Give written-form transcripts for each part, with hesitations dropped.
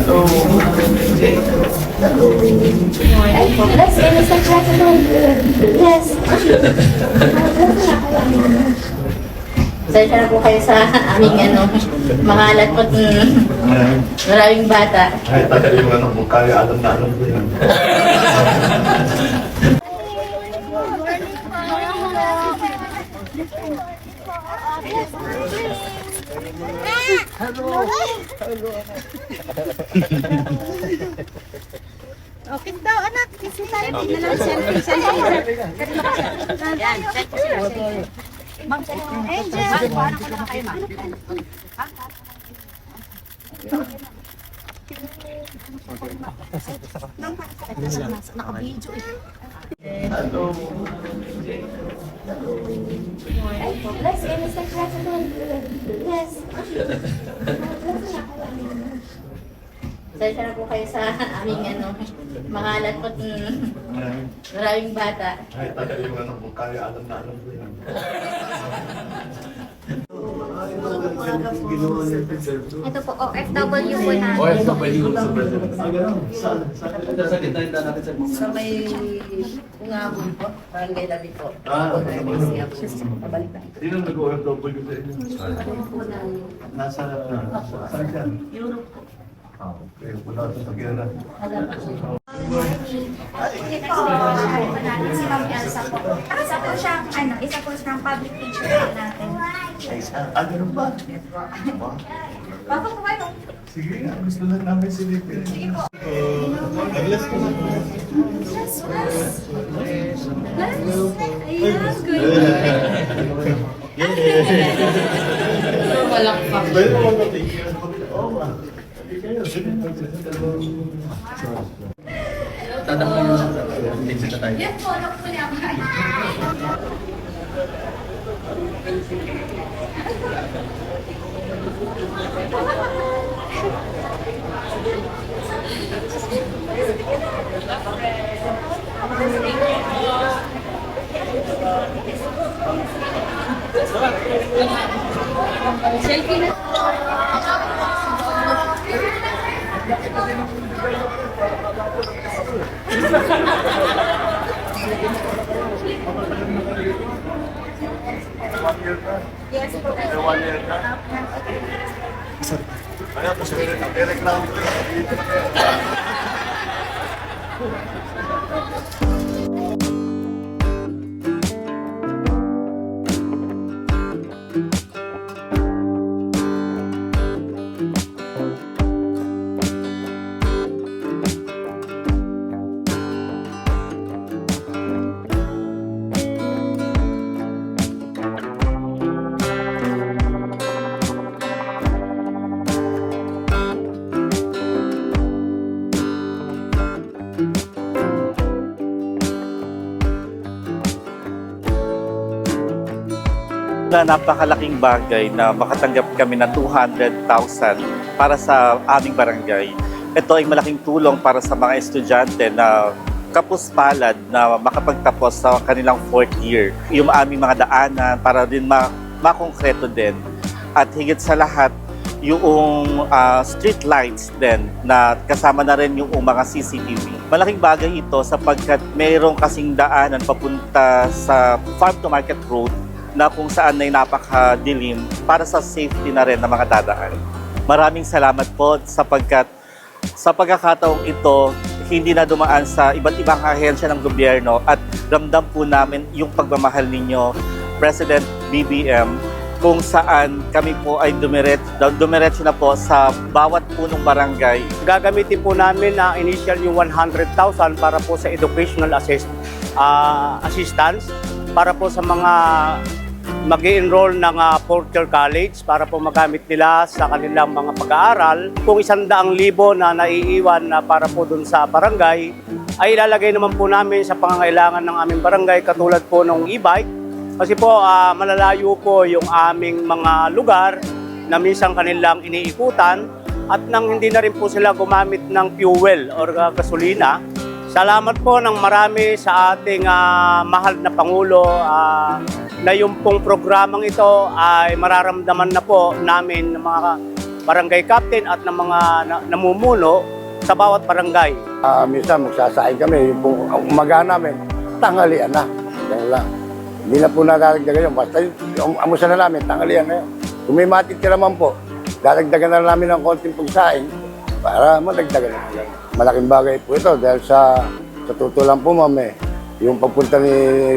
Yes, Mr. President. Yes. Pasensya na po kayo sa aming makalat po maraming bata. Ay, taga yung mo, kaya alam na alam ko yan. Okay daw, anak. Kasi tayo din na lang selfie. Selfie. Yan, selfie. Ma'am, Angel. Paano ko lang kayo, ma'am? Naka-video eh. Yes, Mr. President. Yes. Pasensya na po kayo sa aming makalat po maraming bata. Ay, taga yung mo, kaya alam na alam ko yan. Ito po, OFW po na. OFW sa President. Sa gitna yung natin sa mga. Sa may ungabon po, barangay David po. Pabalik na. Sino nag-OFW sa inyo? Nasa, saan siya? Europe po. Okay, wala ito sa gera. Ito, si Ma'am Elsa po. Isa po siyang, isa po siyang public teacher natin. Ganun ba? Baka po kayo. Sige nga, gusto lang namin silipin. Sige po. Nag-less ko na. Yes, yes. Ayan, good. Malakpak. Pwede mo mag-take. Oo ba? Tadakpan nyo sa exit na tayo. Yes po, ano po niya. Selfie na. Yes po. Kaya po siya nag-reklamo ko. Na napakalaking bagay na makatanggap kami ng 200,000 para sa aming barangay. Ito ay malaking tulong para sa mga estudyante na kapuspalad na makapagtapos sa kanilang 4th year. Yung aming mga daanan para din makongkreto din. At higit sa lahat, yung street lights din na kasama na rin yung mga CCTV. Malaking bagay ito sapagkat mayroong kasing daanan papunta sa farm to market road na kung saan ay napakadilim para sa safety na rin ng mga dadaan. Maraming salamat po sapagkat sa pagkakataong ito, hindi na dumaan sa iba't ibang ahensya ng gobyerno at ramdam po namin yung pagmamahal ninyo, President BBM, kung saan kami po ay dumiretso na po sa bawat punong barangay. Gagamitin po namin na initial yung 100,000 para po sa educational assistance para po sa mga mag-i-enroll ng 4th year college para po magamit nila sa kanilang mga pag-aaral. Kung 100,000 na naiiwan na para po dun sa barangay, ay ilalagay naman po namin sa pangangailangan ng aming barangay katulad po ng e-bike. Kasi po malalayo po yung aming mga lugar na minsan kanilang iniikutan at nang hindi na rin po sila gumamit ng fuel or gasolina. Salamat po ng marami sa ating mahal na Pangulo na yung pong programang ito ay mararamdaman na po namin mga barangay captain at ng mga namumuno sa bawat barangay. Minsan magsasaing kami, yung umaga namin, tanghalian na. Yan lang. Hindi na po nadadagdagan yun. Basta yung amusan na namin, tanghalian na yun. Kung may matitira man po, dadagdagan na namin ng konting pagsaing para madagdagan na lang. Malaking bagay po ito dahil sa totoo lang po, ma'am, yung pagpunta ni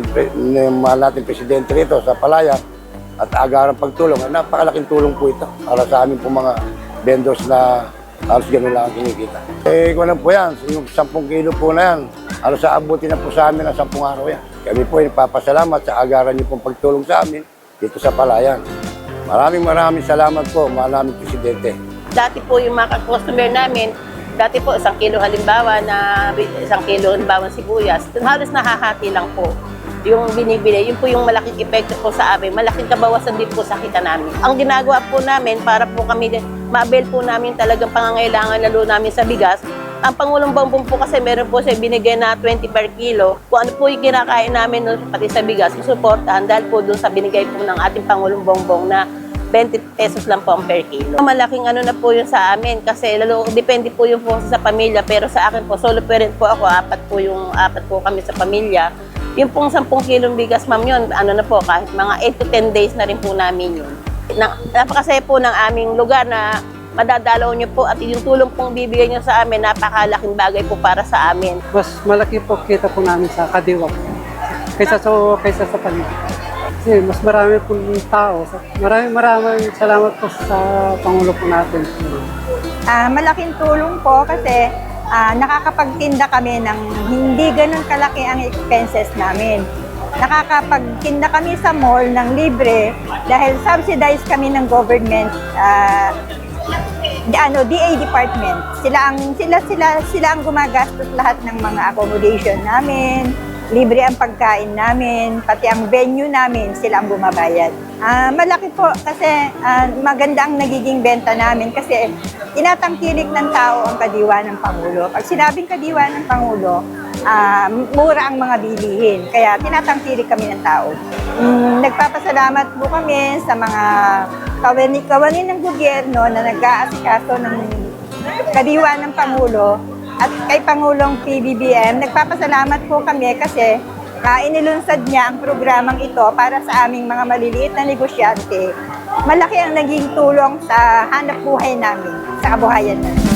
mahal nating presidente rito sa Palayan at agarang pagtulong, napakalaking tulong po ito para sa amin po mga vendors na halos ganun lang ang kinikita. Kung ano po yan, yung 10 kilo po na yan, halos aabutin na po sa amin ng 10 araw yan. Kami po ay nagpapasalamat sa agaran niyo pong pagtulong sa amin dito sa Palayan. Maraming salamat po, mahal naming presidente. Dati po yung mga customer namin, dati po 1 kilo halimbawa na 1 kilo halimbawa sibuyas, halos nahahati lang po yung binibili. Yun po yung malaking epekto po sa amin. Malaking kabawasan din po sa kita namin. Ang ginagawa po namin para po kami ma-avail po namin talagang pangangailangan lalo namin sa bigas. Ang Pangulong Bongbong po kasi meron po siya binigay na 20 per kilo. Kung ano po yung kinakain namin pati sa bigas, susuportahan dahil po doon sa binigay po ng ating Pangulong Bongbong na 20 pesos lang po ang per kilo. Malaking ano na po yun sa amin kasi lalo depende po yung po sa pamilya, pero sa akin po solo parent po ako, apat po kami sa pamilya. Yung pong 10 kilong bigas, ma'am, yun, ano na po, kahit mga 8 to 10 days na rin po namin yun. Napakasaya po ng aming lugar na madadalaw nyo po at yung tulong pong bibigay nyo sa amin, napakalaking bagay po para sa amin. Mas malaki po kita po namin sa Kadiwa kaysa sa paligid. Kasi mas marami po yung tao. Maraming salamat po sa Pangulo po natin. Malaking tulong po kasi nakakapagtinda kami ng hindi ganun kalaki ang expenses namin. Nakakapagtinda kami sa mall ng libre dahil subsidized kami ng government, DA department. Sila ang gumagastos lahat ng mga accommodation namin, libre ang pagkain namin, pati ang venue namin, sila ang bumabayad. Malaki po kasi maganda ang nagiging benta namin kasi tinatangkilik ng tao ang kadiwa ng Pangulo. Pag sinabing kadiwa ng Pangulo, mura ang mga bilihin. Kaya tinatangkilik kami ng tao. Nagpapasalamat po kami sa mga kawani ng gobyerno na nag-aasikaso ng kadiwa ng Pangulo at kay Pangulong PBBM. Nagpapasalamat po kami kasi inilunsad niya ang programang ito para sa aming mga maliliit na negosyante. Malaki ang naging tulong sa hanap buhay namin, sa kabuhayan namin.